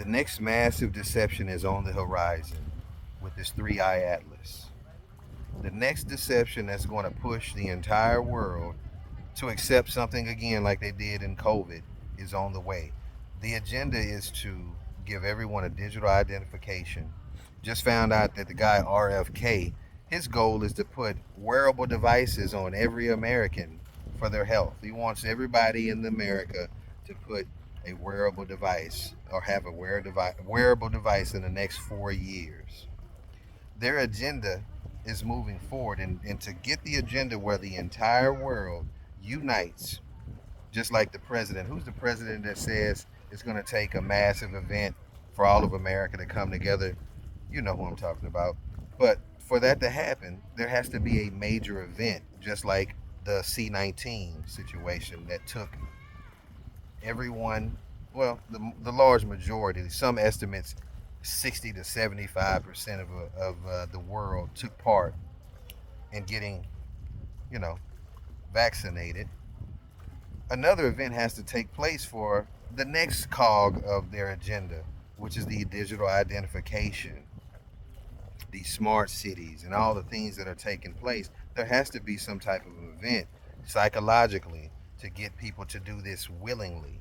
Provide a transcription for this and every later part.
The next massive deception is on the horizon with this three-eye atlas. The next deception that's going to push the entire world to accept something again like they did in COVID is on the way. The agenda is to give everyone a digital identification. Just found out that the guy RFK, his goal is to put wearable devices on every American for their health. He wants everybody in America to put a wearable device or have a wearable device in the next 4 years. Their agenda is moving forward, and to get the agenda where the entire world unites, just like the president. Who's the president that says it's going to take a massive event for all of America to come together? You know who I'm talking about. But for that to happen, there has to be a major event, just like the C-19 situation that took everyone, well, the large majority, some estimates 60 to 75% of the world took part in getting, you know, vaccinated. Another event has to take place for the next cog of their agenda, which is the digital identification, the smart cities, and all the things that are taking place. There has to be some type of event psychologically to get people to do this willingly,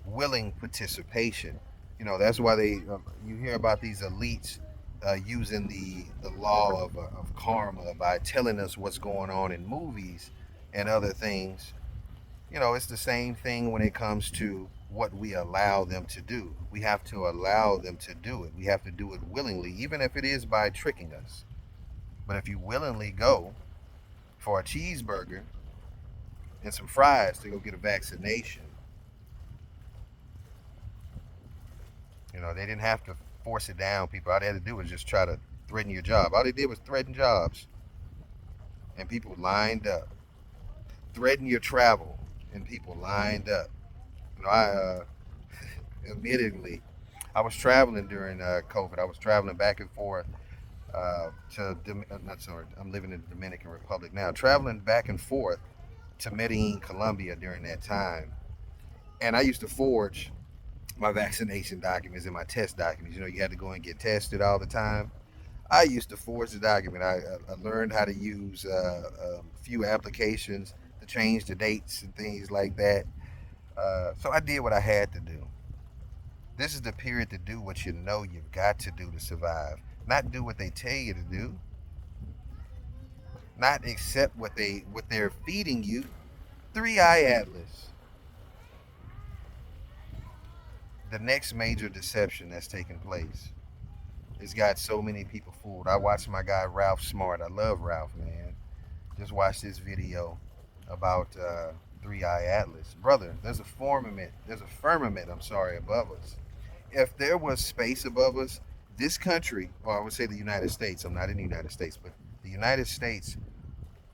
willing participation. That's why you hear about these elites using the law of karma by telling us what's going on in movies and other things. It's the same thing when it comes to what we allow them to do. We have to allow them to do it. We have to do it willingly, even if it is by tricking us. But if you willingly go for a cheeseburger and some fries to go get a vaccination, they didn't have to force it down people. All they had to do was just try to threaten your job. All they did was threaten jobs, and people lined up. Threaten your travel, and people lined up. I admittedly, I was traveling during COVID. I was traveling back and forth not sorry, I'm living in the Dominican Republic now. Traveling back and forth to Medellin, Colombia during that time, and I used to forge my vaccination documents and my test documents. You had to go and get tested all the time. I used to forge the document. I learned how to use a few applications to change the dates and things like that. So I did what I had to do. This is the period to do what you know you've got to do to survive. Not do what they tell you to do. Not accept what they're feeding you. Three-eye atlas. The next major deception that's taking place. It's got so many people fooled. I watched my guy Ralph Smart. I love Ralph, man. Just watched this video about Three Eye Atlas. Brother, there's a firmament. There's a firmament. I'm sorry, above us. If there was space above us, this country, or I would say the United States. I'm not in the United States, but the United States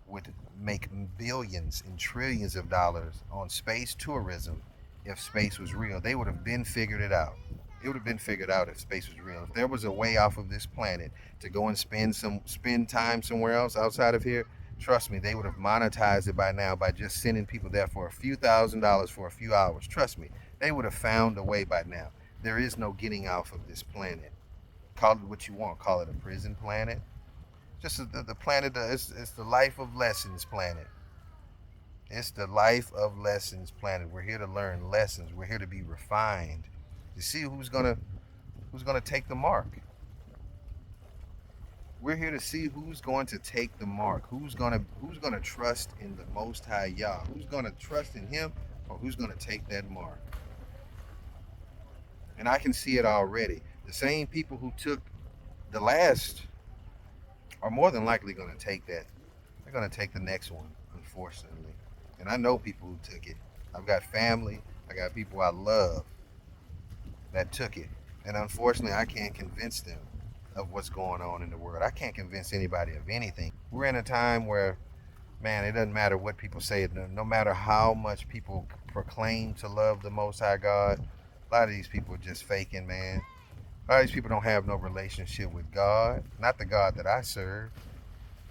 would make billions and trillions of dollars on space tourism if space was real. They would have been figured it out. It would have been figured out if space was real. If there was a way off of this planet to go and spend time somewhere else outside of here, trust me, they would have monetized it by now by just sending people there for a few $1,000s for a few hours. Trust me, they would have found a way by now. There is no getting off of this planet. Call it what you want. Call it a prison planet. Just the planet. It's the life of lessons planet. It's the life of lessons planet. We're here to learn lessons. We're here to be refined, to see who's gonna take the mark. We're here to see who's going to take the mark. Who's gonna trust in the Most High Yah. Who's gonna trust in Him, or who's gonna take that mark. And I can see it already. The same people who took the last are more than likely going to take that. They're going to take the next one, unfortunately. And I know people who took it. I've got family, I got people I love that took it. And unfortunately, I can't convince them of what's going on in the world. I can't convince anybody of anything. We're in a time where, man, it doesn't matter what people say. No matter how much people proclaim to love the Most High God, a lot of these people are just faking, man. A lot of these people don't have no relationship with God. Not the God that I serve.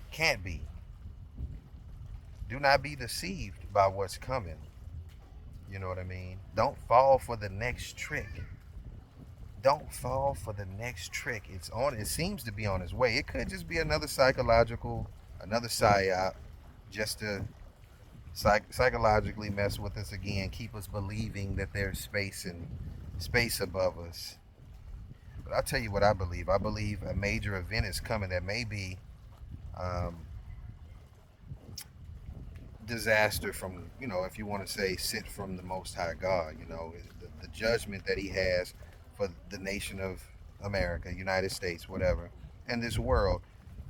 Can't be. Do not be deceived by what's coming. You know what I mean? Don't fall for the next trick. don't fall for the next trick. It seems to be on its way. It could just be another another psyop, just to psychologically mess with us again, keep us believing that there's space above us. But I'll tell you what I believe. I believe a major event is coming that may be um, disaster from, if you want to say sent from the Most High God, the judgment that He has for the nation of America, United States, whatever, and this world.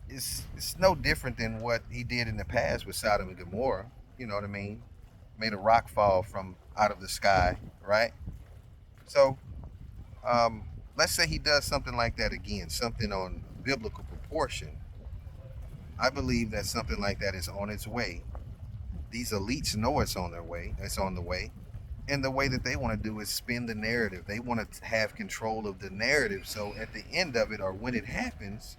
It's no different than what He did in the past with Sodom and Gomorrah. You know what I mean? Made a rock fall from out of the sky, right? So, let's say He does something like that again, something on biblical proportion. I believe that something like that is on its way. These elites know it's on the way. And the way that they want to do is spin the narrative. They want to have control of the narrative. So at the end of it, or when it happens,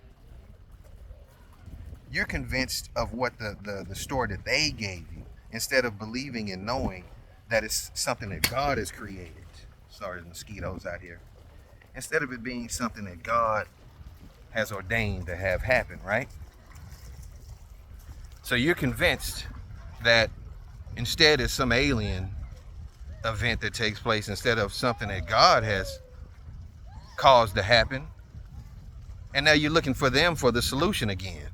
you're convinced of what the story that they gave you, instead of believing and knowing that it's something that God has created. Sorry, there's mosquitoes out here. Instead of it being something that God has ordained to have happen, right? So you're convinced that instead it's some alien event that takes place instead of something that God has caused to happen. And now you're looking for them for the solution again.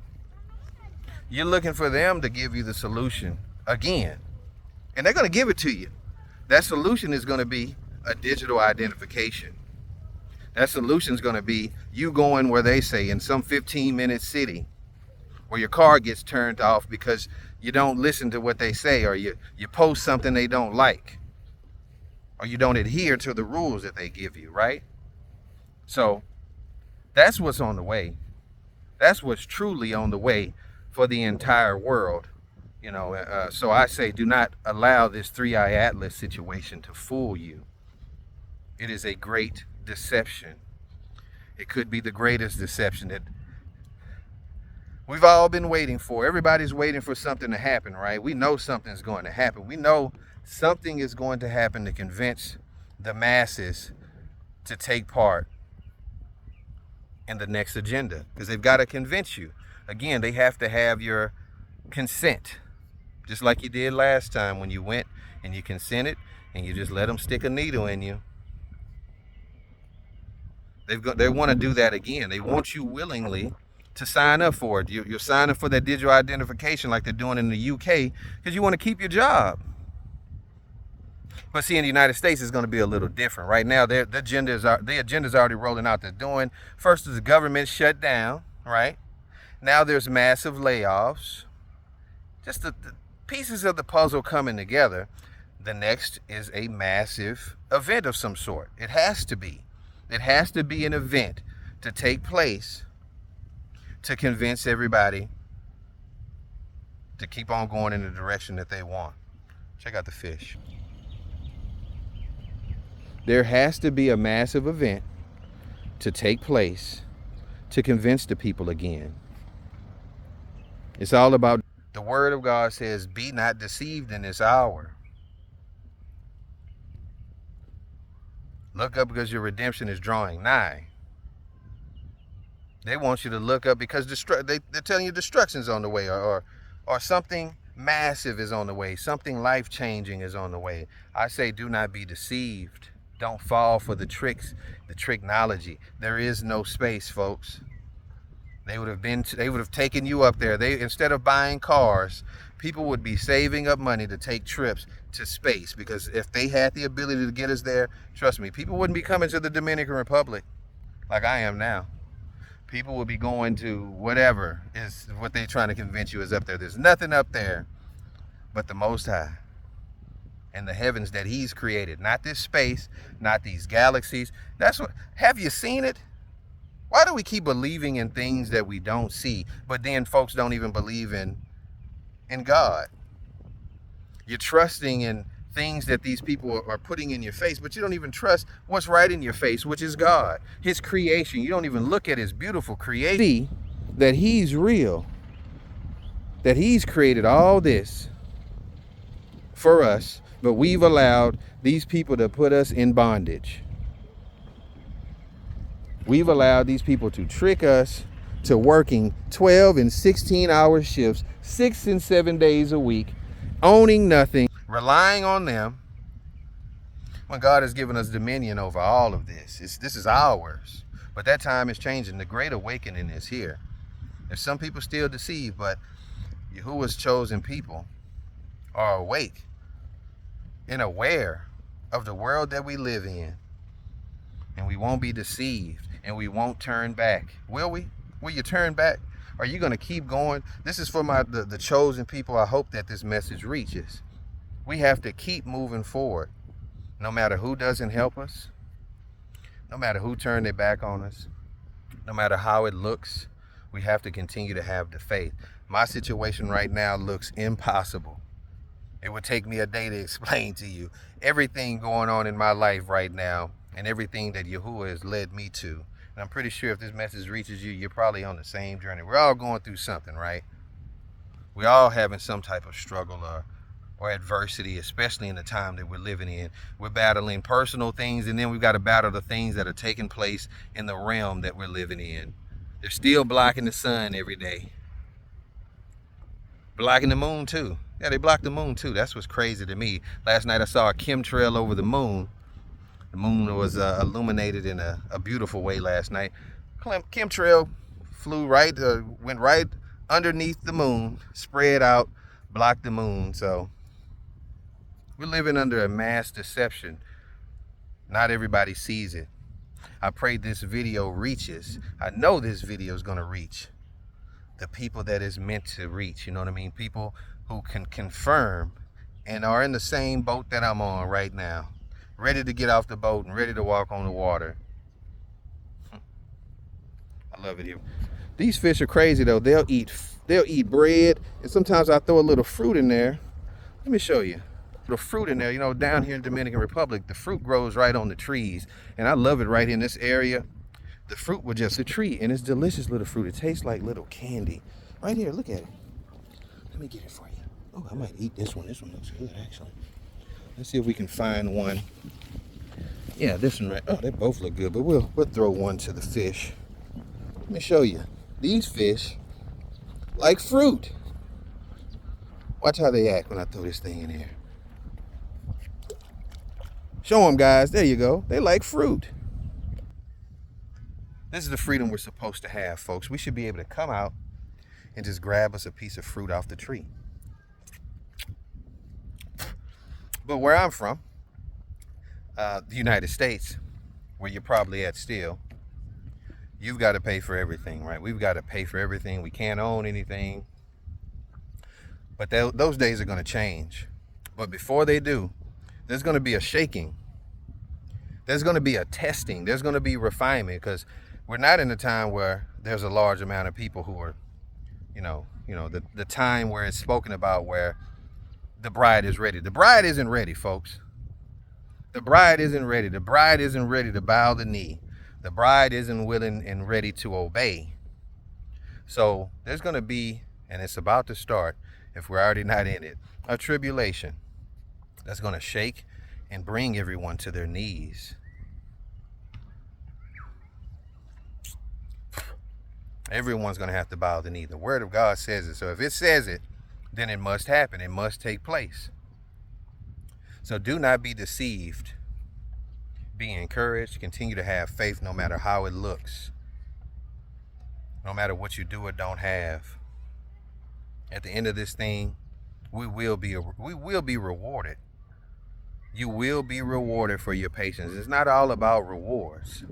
You're looking for them to give you the solution again. And they're going to give it to you. That solution is going to be a digital identification. That solution is going to be you going where they say, in some 15-minute city, where your car gets turned off because you don't listen to what they say, or you post something they don't like, or you don't adhere to the rules that they give you, right? So that's what's on the way. That's what's truly on the way for the entire world. So I say, do not allow this three-eye atlas situation to fool you. It is a great deception. It could be the greatest deception that we've all been waiting for. Everybody's waiting for something to happen, right? We know something's going to happen. We know something is going to happen to convince the masses to take part in the next agenda, because they've got to convince you. Again, they have to have your consent, just like you did last time when you went and you consented and you just let them stick a needle in you. They want to do that again. They want you willingly to sign up for it. You're signing for that digital identification like they're doing in the UK because you want to keep your job. But see, in the United States, it's going to be a little different. Right now, the agenda's already rolling out. They're doing, first is the government shut down, right? Now there's massive layoffs. Just the pieces of the puzzle coming together. The next is a massive event of some sort. It has to be. It has to be an event to take place to convince everybody to keep on going in the direction that they want. Check out the fish. There has to be a massive event to take place to convince the people again. It's all about, the word of God says, be not deceived in this hour. Look up because your redemption is drawing nigh. They want you to look up because they're telling you destruction's on the way, or something massive is on the way. Something life-changing is on the way. I say do not be deceived. Don't fall for the tricks, the tricknology. There is no space, folks. They would have taken you up there. Instead of buying cars, people would be saving up money to take trips to space, because if they had the ability to get us there, trust me, people wouldn't be coming to the Dominican Republic like I am now. People will be going to whatever is what they're trying to convince you is up there. There's nothing up there but the Most High and the heavens that He's created. Not this space, not these galaxies. Have you seen it? Why do we keep believing in things that we don't see, but then folks don't even believe in God? You're trusting in things that these people are putting in your face, but you don't even trust what's right in your face, which is God, His creation. You don't even look at His beautiful creation. See that He's real, that He's created all this for us, but we've allowed these people to put us in bondage. We've allowed these people to trick us to working 12 and 16-hour shifts, 6 and 7 days a week, owning nothing, relying on them, when God has given us dominion over all of this. This is ours. But that time is changing. The great awakening is here. There's some people still deceived, but Yahuwah's chosen people are awake and aware of the world that we live in. And we won't be deceived, and we won't turn back. Will we? Will you turn back? Are you going to keep going? This is for the chosen people. I hope that this message reaches. We have to keep moving forward, no matter who doesn't help us, no matter who turned their back on us, no matter how it looks. We have to continue to have the faith. My situation right now looks impossible. It would take me a day to explain to you everything going on in my life right now and everything that Yahuwah has led me to. And I'm pretty sure if this message reaches you, you're probably on the same journey. We're all going through something, right? We're all having some type of struggle or adversity, especially in the time that we're living in. We're battling personal things, and then we've got to battle the things that are taking place in the realm that we're living in. They're still blocking the sun every day. Blocking the moon too. Yeah, they blocked the moon too. That's what's crazy to me. Last night I saw a chemtrail over the moon. The moon was illuminated in a beautiful way last night. Chemtrail flew right, went right underneath the moon, spread out, blocked the moon. So we're living under a mass deception. Not everybody sees it. I pray this video reaches. I know this video is going to reach the people that is meant to reach. You know what I mean? People who can confirm and are in the same boat that I'm on right now, ready to get off the boat and ready to walk on the water. I love it here. These fish are crazy though. They'll eat bread, and sometimes I throw a little fruit in there. Let me show you. The fruit in there, you know, down here in Dominican Republic, the fruit grows right on the trees, and I love it right in this area. The fruit was just a tree, and it's delicious little fruit. It tastes like little candy. Right here, look at it. Let me get it for you. Oh, I might eat this one. This one looks good, actually. Let's see if we can find one. Yeah, this one right. Oh, they both look good, but we'll throw one to the fish. Let me show you. These fish like fruit. Watch how they act when I throw this thing in here. Show them, guys. There you go. They like fruit. This is the freedom we're supposed to have, folks. We should be able to come out and just grab us a piece of fruit off the tree. But where I'm from, the United States, where you're probably at still, you've got to pay for everything, right? We've got to pay for everything. We can't own anything. But those days are going to change. But before they do, there's going to be a shaking. There's going to be a testing. There's going to be refinement, because we're not in a time where there's a large amount of people who are, the time where it's spoken about where the bride is ready. The bride isn't ready, folks. The bride isn't ready. The bride isn't ready to bow the knee. The bride isn't willing and ready to obey. So there's going to be, and it's about to start, if we're already not in it, a tribulation that's going to shake and bring everyone to their knees. Everyone's going to have to bow the knee. The word of God says it. So if it says it, then it must happen. It must take place. So do not be deceived. Be encouraged. Continue to have faith no matter how it looks. No matter what you do or don't have. At the end of this thing, we will be rewarded. You will be rewarded for your patience. It's not all about rewards.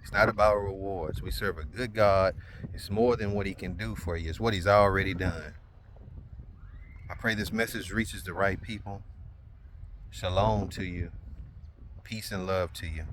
It's not about rewards. We serve a good God. It's more than what he can do for you. It's what he's already done. I pray this message reaches the right people. Shalom to you. Peace and love to you.